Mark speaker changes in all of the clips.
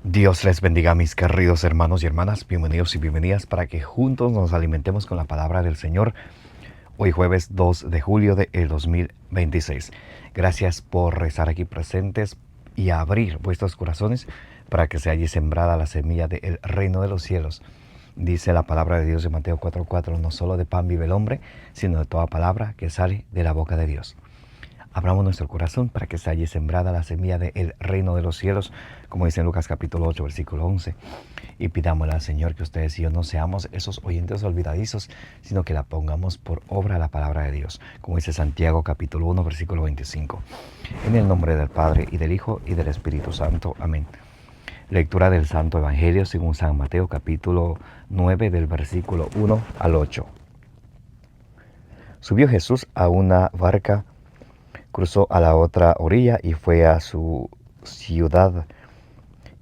Speaker 1: Dios les bendiga, mis queridos hermanos y hermanas. Bienvenidos y bienvenidas para que juntos nos alimentemos con la palabra del Señor. Hoy jueves 2 de julio de 2026. Gracias por estar aquí presentes y abrir vuestros corazones para que se haya sembrada la semilla del reino de los cielos. Dice la palabra de Dios en Mateo 4:4, no solo de pan vive el hombre, sino de toda palabra que sale de la boca de Dios. Abramos nuestro corazón para que se haya sembrada la semilla del reino de los cielos, como dice en Lucas capítulo 8, versículo 11. Y pidámosle al Señor que ustedes y yo no seamos esos oyentes olvidadizos, sino que la pongamos por obra la palabra de Dios, como dice Santiago capítulo 1, versículo 25. En el nombre del Padre, y del Hijo, y del Espíritu Santo. Amén. Lectura del Santo Evangelio según San Mateo capítulo 9, del versículo 1 al 8. Subió Jesús a una barca, cruzó a la otra orilla y fue a su ciudad.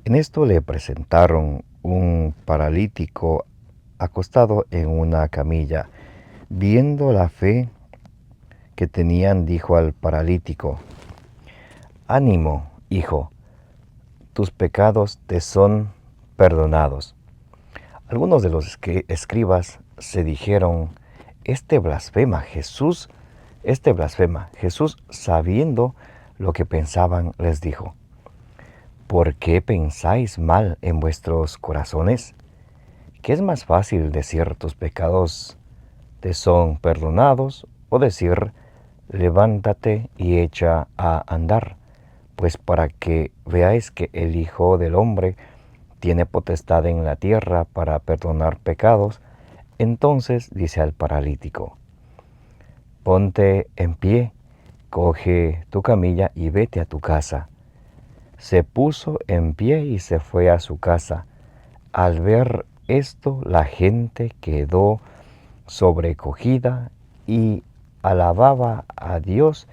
Speaker 1: En esto le presentaron un paralítico acostado en una camilla. Viendo la fe que tenían, dijo al paralítico: Ánimo, hijo, tus pecados te son perdonados. Algunos de los escribas se dijeron: Este blasfema. Jesús, sabiendo lo que pensaban, les dijo: ¿Por qué pensáis mal en vuestros corazones? ¿Qué es más fácil decir tus pecados te son perdonados, o decir levántate y echa a andar? Pues para que veáis que el Hijo del Hombre tiene potestad en la tierra para perdonar pecados. Entonces dice al paralítico: ponte en pie, coge tu camilla y vete a tu casa. Se puso en pie y se fue a su casa. Al ver esto, la gente quedó sobrecogida y alababa a Dios,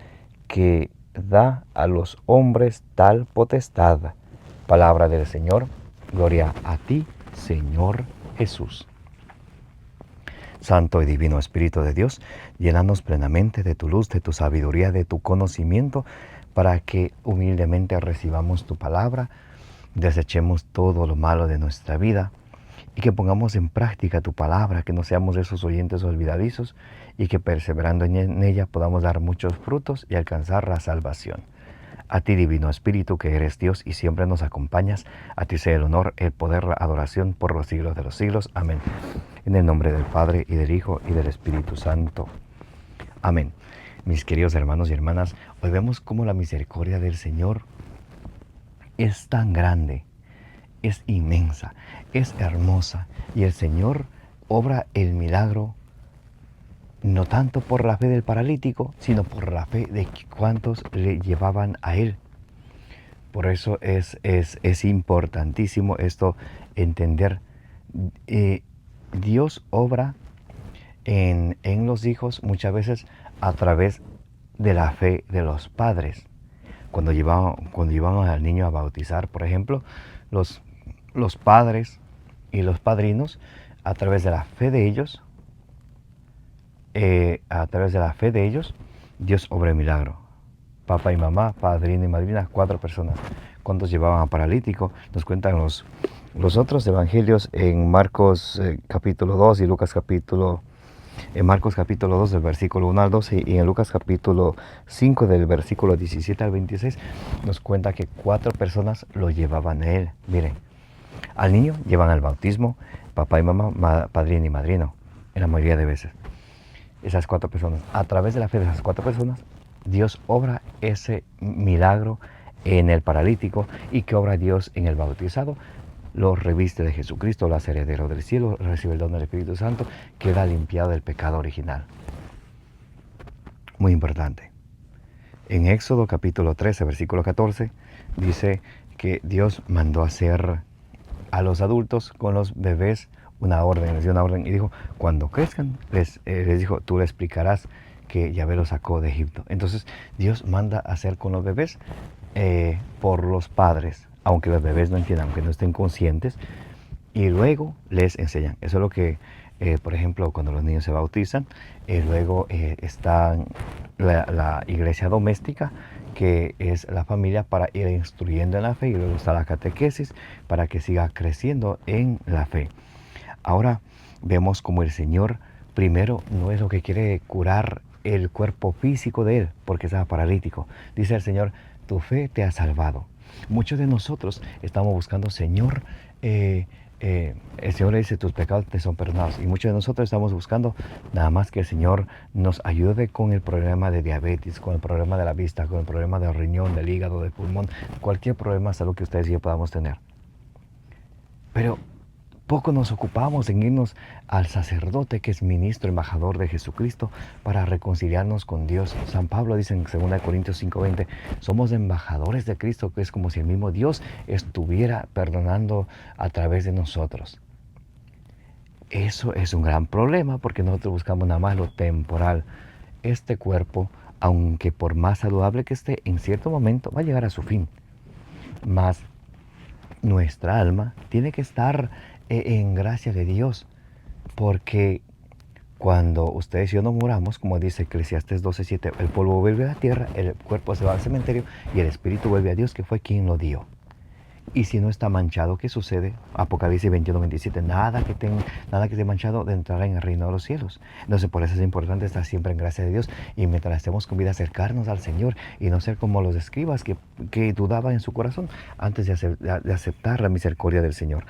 Speaker 1: que da a los hombres tal potestad. Palabra del Señor. Gloria a ti, Señor Jesús. Santo y divino Espíritu de Dios, llénanos plenamente de tu luz, de tu sabiduría, de tu conocimiento, para que humildemente recibamos tu palabra, desechemos todo lo malo de nuestra vida y que pongamos en práctica tu palabra, que no seamos esos oyentes olvidadizos y que perseverando en ella podamos dar muchos frutos y alcanzar la salvación. A ti, Divino Espíritu, que eres Dios y siempre nos acompañas, a ti sea el honor, el poder, la adoración por los siglos de los siglos. Amén. En el nombre del Padre, y del Hijo, y del Espíritu Santo. Amén. Mis queridos hermanos y hermanas, hoy vemos cómo la misericordia del Señor es tan grande, es inmensa, es hermosa, y el Señor obra el milagro no tanto por la fe del paralítico, sino por la fe de cuantos le llevaban a Él. Por eso es importantísimo esto entender. Dios obra en los hijos muchas veces a través de la fe de los padres. Cuando llevamos al niño a bautizar, por ejemplo, los padres y los padrinos, a través de la fe de ellos, Dios obra el milagro. Papá y mamá, padrino y madrina, 4 personas. ¿Cuántos llevaban a paralítico? Nos cuentan los otros evangelios en Marcos capítulo 2 y en Marcos capítulo 2 del versículo 1 al 12 y en Lucas capítulo 5 del versículo 17 al 26 nos cuenta que 4 personas lo llevaban a él. Miren, al niño llevan al bautismo, papá y mamá, padrino y madrino, en la mayoría de veces. Esas 4 personas, a través de la fe de esas 4 personas, Dios obra ese milagro en el paralítico. ¿Y qué obra Dios en el bautizado? Lo reviste de Jesucristo, lo hace heredero del cielo, recibe el don del Espíritu Santo, queda limpiado del pecado original. Muy importante. En Éxodo capítulo 13, versículo 14, dice que Dios mandó hacer a los adultos con los bebés una orden, les dio una orden y dijo: cuando crezcan, les dijo, tú le explicarás que Yahvé los sacó de Egipto. Entonces Dios manda hacer con los bebés por los padres, aunque los bebés no entiendan, aunque no estén conscientes, y luego les enseñan. Eso es lo que Por ejemplo, cuando los niños se bautizan, luego está la iglesia doméstica, que es la familia para ir instruyendo en la fe, y luego está la catequesis para que siga creciendo en la fe. Ahora vemos como el Señor primero no es lo que quiere curar el cuerpo físico de él, porque estaba paralítico. Dice el Señor, tu fe te ha salvado. Muchos de nosotros estamos buscando, Señor, el Señor le dice, tus pecados te son perdonados. Y muchos de nosotros estamos buscando nada más que el Señor nos ayude con el problema de diabetes, con el problema de la vista, con el problema del riñón, del hígado, del pulmón, cualquier problema de salud que ustedes y yo podamos tener. Pero poco nos ocupamos en irnos al sacerdote, que es ministro, embajador de Jesucristo, para reconciliarnos con Dios. San Pablo dice en 2 Corintios 5:20, somos embajadores de Cristo, que es como si el mismo Dios estuviera perdonando a través de nosotros. Eso es un gran problema, porque nosotros buscamos nada más lo temporal. Este cuerpo, aunque por más saludable que esté, en cierto momento va a llegar a su fin. Mas nuestra alma tiene que estar en gracia de Dios, porque cuando ustedes y yo nos muramos, como dice Eclesiastés 12:7, el polvo vuelve a la tierra, el cuerpo se va al cementerio y el espíritu vuelve a Dios, que fue quien lo dio. Y si no está manchado, ¿qué sucede? Apocalipsis 21:27, nada que esté manchado de entrar en el reino de los cielos. Entonces, por eso es importante estar siempre en gracia de Dios, y mientras estemos con vida, acercarnos al Señor y no ser como los escribas que dudaban en su corazón antes de aceptar la misericordia del Señor.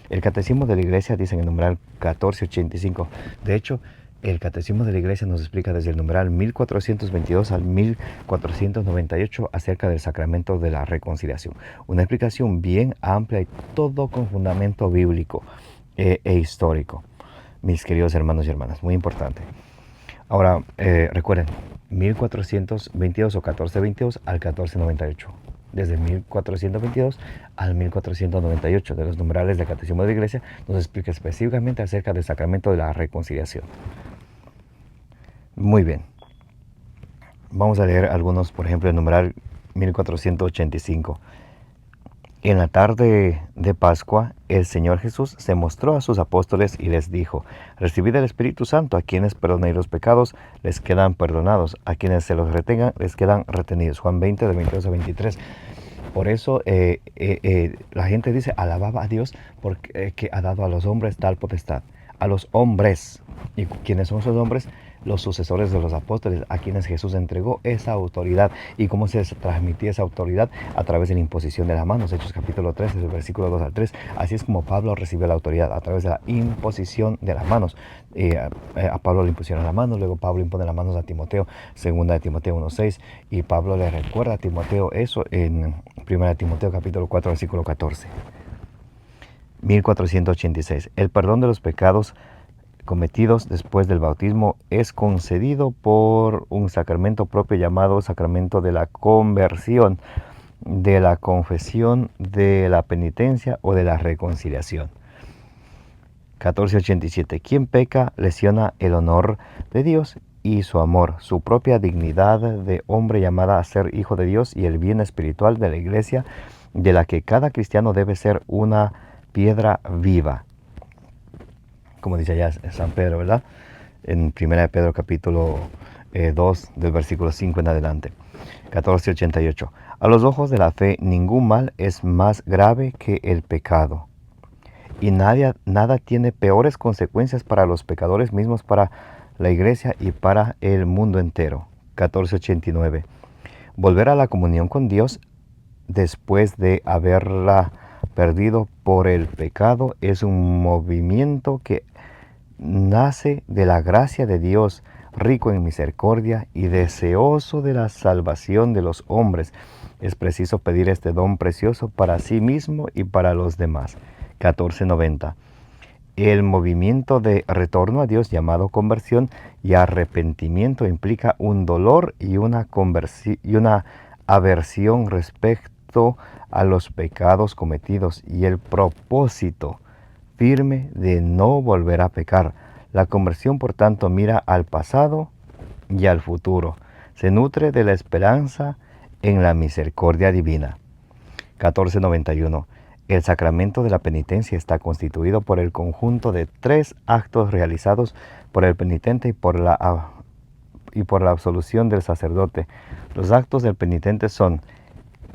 Speaker 1: El Catecismo de la Iglesia dice en el numeral 1485. De hecho, el Catecismo de la Iglesia nos explica desde el numeral 1422 al 1498 acerca del sacramento de la reconciliación. Una explicación bien amplia y todo con fundamento bíblico e histórico. Mis queridos hermanos y hermanas, muy importante. Ahora, recuerden, 1422 o 1422 al 1498. Desde 1422 al 1498 de los numerales del Catecismo de la Iglesia nos explica específicamente acerca del sacramento de la reconciliación. Muy bien. Vamos a leer algunos, por ejemplo, el numeral 1485. En la tarde de Pascua, el Señor Jesús se mostró a sus apóstoles y les dijo, recibid el Espíritu Santo, a quienes perdonéis los pecados, les quedan perdonados, a quienes se los retengan, les quedan retenidos. Juan 20, de 22 a 23. Por eso la gente dice, alababa a Dios porque que ha dado a los hombres tal potestad. A los hombres. ¿Y quiénes son esos hombres? Los sucesores de los apóstoles, a quienes Jesús entregó esa autoridad. ¿Y cómo se transmitía esa autoridad? A través de la imposición de las manos. Hechos capítulo 13, del versículo 2 al 3. Así es como Pablo recibió la autoridad, a través de la imposición de las manos. A Pablo le impusieron las manos, luego Pablo impone las manos a Timoteo, 2 de Timoteo 1:6, y Pablo le recuerda a Timoteo eso en 1 de Timoteo capítulo 4, versículo 14. 1486. El perdón de los pecados cometidos después del bautismo es concedido por un sacramento propio llamado sacramento de la conversión, de la confesión, de la penitencia o de la reconciliación. 1487. Quien peca lesiona el honor de Dios y su amor, su propia dignidad de hombre llamada a ser hijo de Dios y el bien espiritual de la Iglesia, de la que cada cristiano debe ser una piedra viva. Como dice allá San Pedro, ¿verdad? En 1 de Pedro capítulo 2, del versículo 5 en adelante. 1488. A los ojos de la fe, ningún mal es más grave que el pecado. Y nada tiene peores consecuencias para los pecadores mismos, para la Iglesia y para el mundo entero. 1489. Volver a la comunión con Dios después de haberla perdido por el pecado es un movimiento que nace de la gracia de Dios, rico en misericordia y deseoso de la salvación de los hombres. Es preciso pedir este don precioso para sí mismo y para los demás. 1490. El movimiento de retorno a Dios, llamado conversión y arrepentimiento, implica un dolor y una aversión respecto a los pecados cometidos y el propósito firme de no volver a pecar. La conversión, por tanto, mira al pasado y al futuro. Se nutre de la esperanza en la misericordia divina. 1491. El sacramento de la penitencia está constituido por el conjunto de 3 actos realizados por el penitente y por la absolución del sacerdote. Los actos del penitente son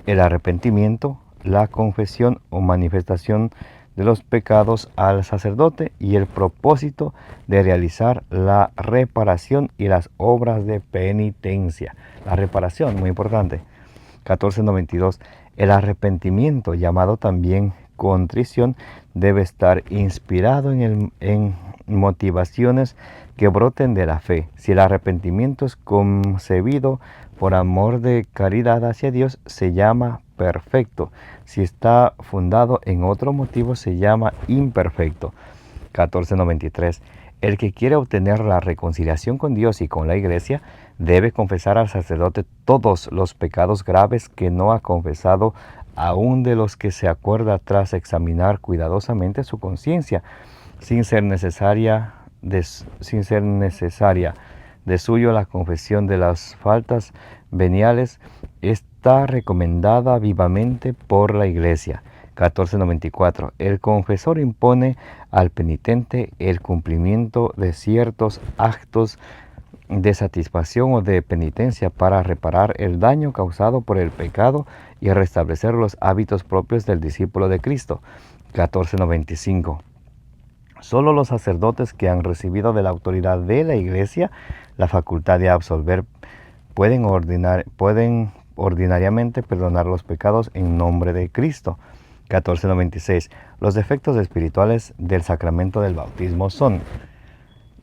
Speaker 1: el arrepentimiento, la confesión o manifestación de los pecados al sacerdote y el propósito de realizar la reparación y las obras de penitencia. La reparación, muy importante. 1492. El arrepentimiento, llamado también contrición, debe estar inspirado en motivaciones que broten de la fe. Si el arrepentimiento es concebido por amor de caridad hacia Dios, se llama perfecto. Si está fundado en otro motivo, se llama imperfecto. 1493. El que quiere obtener la reconciliación con Dios y con la Iglesia debe confesar al sacerdote todos los pecados graves que no ha confesado, aun de los que se acuerda tras examinar cuidadosamente su conciencia, sin ser necesaria de suyo la confesión de las faltas veniales. Está recomendada vivamente por la Iglesia. 1494. El confesor impone al penitente el cumplimiento de ciertos actos de satisfacción o de penitencia para reparar el daño causado por el pecado y restablecer los hábitos propios del discípulo de Cristo. 1495. Solo los sacerdotes que han recibido de la autoridad de la Iglesia la facultad de absolver pueden ordinariamente perdonar los pecados en nombre de Cristo. 1496. Los efectos espirituales del sacramento del bautismo son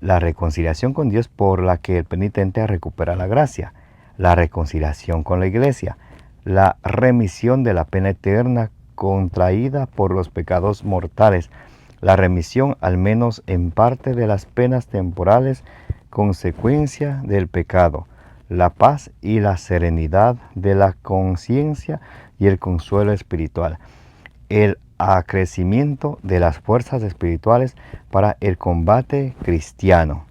Speaker 1: la reconciliación con Dios por la que el penitente recupera la gracia, la reconciliación con la Iglesia, la remisión de la pena eterna contraída por los pecados mortales, la remisión al menos en parte de las penas temporales consecuencia del pecado, la paz y la serenidad de la conciencia y el consuelo espiritual, el acrecimiento de las fuerzas espirituales para el combate cristiano.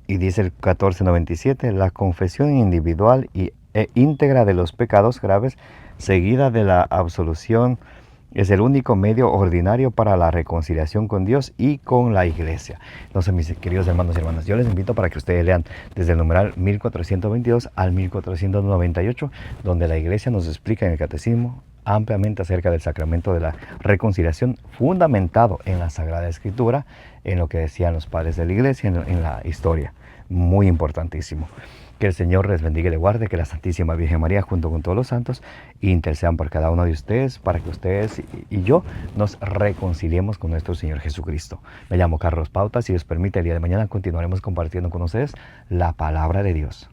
Speaker 1: Y dice el 1497, la confesión individual e íntegra de los pecados graves, seguida de la absolución, es el único medio ordinario para la reconciliación con Dios y con la Iglesia. Entonces, mis queridos hermanos y hermanas, yo les invito para que ustedes lean desde el numeral 1422 al 1498, donde la Iglesia nos explica en el Catecismo ampliamente acerca del sacramento de la reconciliación, fundamentado en la Sagrada Escritura, en lo que decían los padres de la Iglesia, en la historia. Muy importantísimo. Que el Señor les bendiga y les guarde, que la Santísima Virgen María, junto con todos los santos, intercedan por cada uno de ustedes, para que ustedes y yo nos reconciliemos con nuestro Señor Jesucristo. Me llamo Carlos Pauta. Si Dios permite, el día de mañana continuaremos compartiendo con ustedes la palabra de Dios.